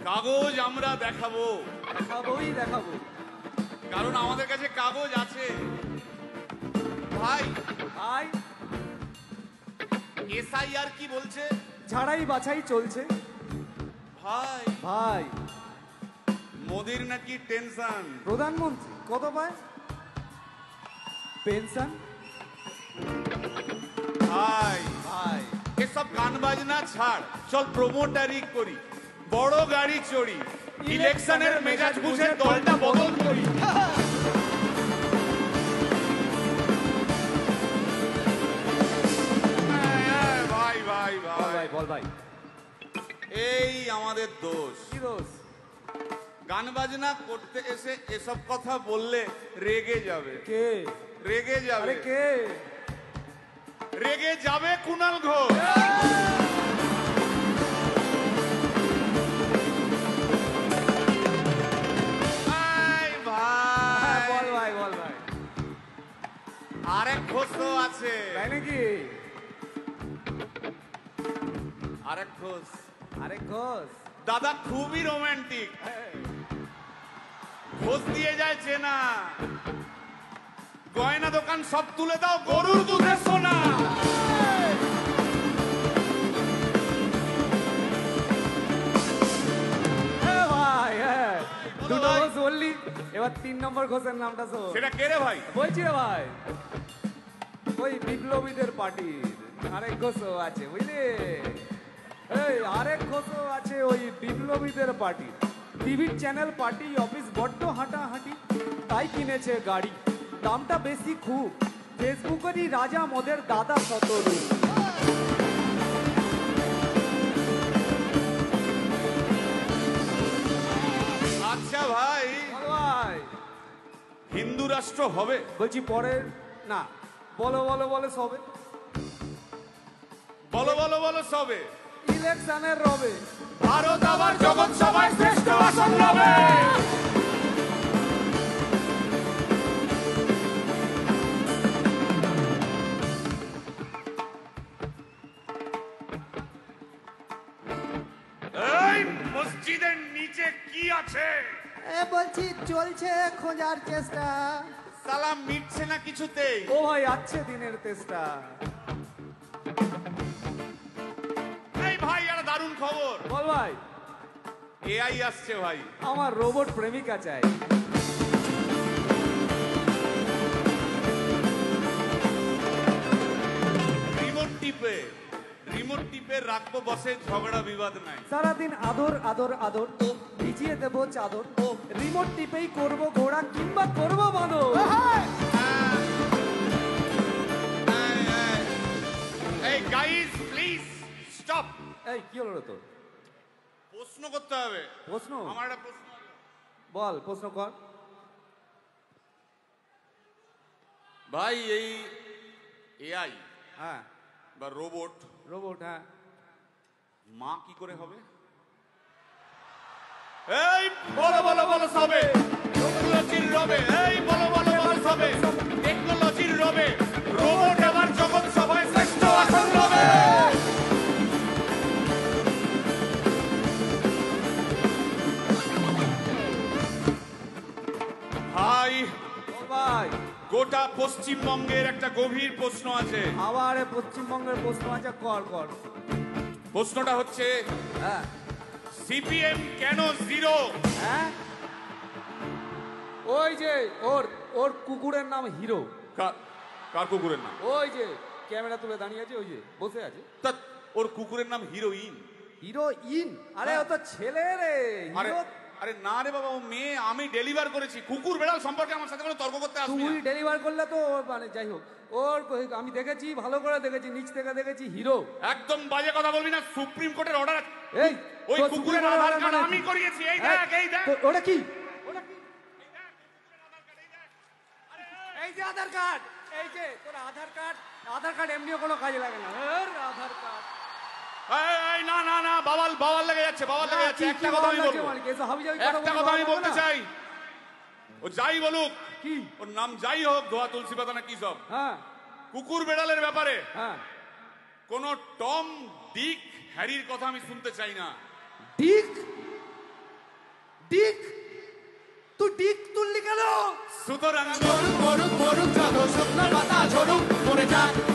কাগজ আমরা দেখাবো, দেখাবো, কারণ আমাদের কাছে কাগজ আছে। ভাই ভাই এসআইআর কি বলছে? ঝাড়াই বাছাই চলছে। ভাই ভাই মোদির নাকি টেনশন। প্রধানমন্ত্রী কত পায় পেনশন? ভাই ভাই এসব গান বাজনা ছাড়, চল প্রমোটারি করি, বড় গাড়ি চড়ি, ইলেকশনের মেজাজ বুঝে দলটা বদল করি। ভাই ভাই ভাই বল ভাই, এই আমাদের দোষ। কি দোষ? গান বাজনা করতে এসে এসব কথা বললে রেগে যাবে। কে রেগে যাবে? আরে কে রেগে যাবে? কুণাল ঘোষ। বল ভাই, বল ভাই। আরেক ঘোষ তো আছে। তাই নাকি? আরেক ঘোষ, আরেক ঘোষ দাদা খুবই রোমান্টিক। ঘোষ দিয়ে যায় চেনা, গয়না দোকান সব তুলে দাও, গরুর দুধের সোনা। ভাই দুটো ঘোষ বললি, এবার 3 নম্বর ঘোষের নামটা শোন। সেটা কে রে ভাই? বলছি রে ভাই, ওই বিপ্লবীদের পার্টির আরেক ঘোষও আছে বুঝলি। এই আরেক ঘোষও আছে ওই বিপ্লবীদের পার্টির। টিভির চ্যানেল, পার্টি অফিস বড্ড হাঁটাহাঁটি, তাই কিনেছে গাড়ি, দামটা বেশি খুব, ফেসবুকেরই রাজা মদের দাদা শতরূপ। আচ্ছা ভাই, ভাই হিন্দু রাষ্ট্র হবে? বলছি পরে না, বলো বলো বলো সবে, বলো বলো বলো সবে। ইলেকশনের রবে ভারত আবার জগৎ সভায় শ্রেষ্ঠ আসন রবে। এই মসজিদের নিচে কি আছে? বলছি চলছে খোঁজার চেষ্টা। সালাম মিটছে না কিছুতেই। ও ভাই আছে দিনের চেষ্টা। এই ভাই আর দারুণ খবর। বল ভাই। এআই আসছে ভাই। আমার রোবট প্রেমিকা চাই। রিমোট টিপে রাখবো বসে, ঝগড়া বিবাদ নাই। সারাদিন আদর আদর আদর, ভিজিয়ে দেবো চাদর, রিমোট টিপেই করবো ঘোড়া কিংবা করবো বাঁদর। এই গাইস প্লিজ স্টপ। এই কি হলো তোর? প্রশ্ন করতে হবে। প্রশ্ন? আমার একটা প্রশ্ন। বল প্রশ্ন কর ভাই। এই এআই হ্যাঁ বা রোবট, হ্যাঁ, মা কি করে হবে? এই বলো বলো বলো সবে, টেকনোলজির রবে। এই বলো বলো বলো সবে, টেকনোলজির রবে, রোবট আবার জগৎ সভায় শ্রেষ্ঠ আসন রবে। ভাই ভাই গোটা পশ্চিমবঙ্গের একটা গভীর প্রশ্ন আছে। আবার পশ্চিমবঙ্গের প্রশ্ন আছে, কর কর। প্রশ্নটা হচ্ছে, হ্যাঁ সিপিএম কেন জিরো? হ্যাঁ, ওই যে ওর কুকুরের নাম হিরো। কার কুকুরের নাম? ওই যে ক্যামেরা তুলে দাঁড়িয়ে আছে, ওই যে বসে আছে। তা ওর কুকুরের নাম হিরোইন। হিরোইন? আরে ও তো ছেলে রে। আরে না রে বাবা, ও মেয়ে। আমি ডেলিভার করেছি। কুকুর বেড়াল সম্পর্কে আমার সাথে কোনো তর্ক করতে আসবি না। তুই ডেলিভার করলে তো মানে যাই হোক, ওর আমি দেখেছি, ভালো করে দেখেছি, নিচ থেকে দেখেছি, হিরো। একদম বাজে কথা বলবি না। সুপ্রিম কোর্টের অর্ডার। এই ওই কুকুরের আধার কার্ড আমি করিয়েছি। এই দেখ, এই দেখ। ওটা কি? এই যে আধার কার্ড, এই যে তোর আধার কার্ড এমনিও কোনো কাজে লাগে না। আধার কার্ড। এই না না না, বাবাল লেগে যাচ্ছে, বাবাল লেগে যাচ্ছে। একটা কথা আমি বলবো, একটা কথা আমি বলতে চাই। ও যাই বলুক, কি ওর নাম যাই হোক, ধোয়া তুলসী পাতা না কি সব, হ্যাঁ, কুকুর বেড়ালের ব্যাপারে হ্যাঁ, কোন টম, ডিক, হ্যারির কথা আমি শুনতে চাই না। ডিক? সুতরাং মরুক মরুক মরুক যত শুকনো পাতা ঝরুক মরে যাক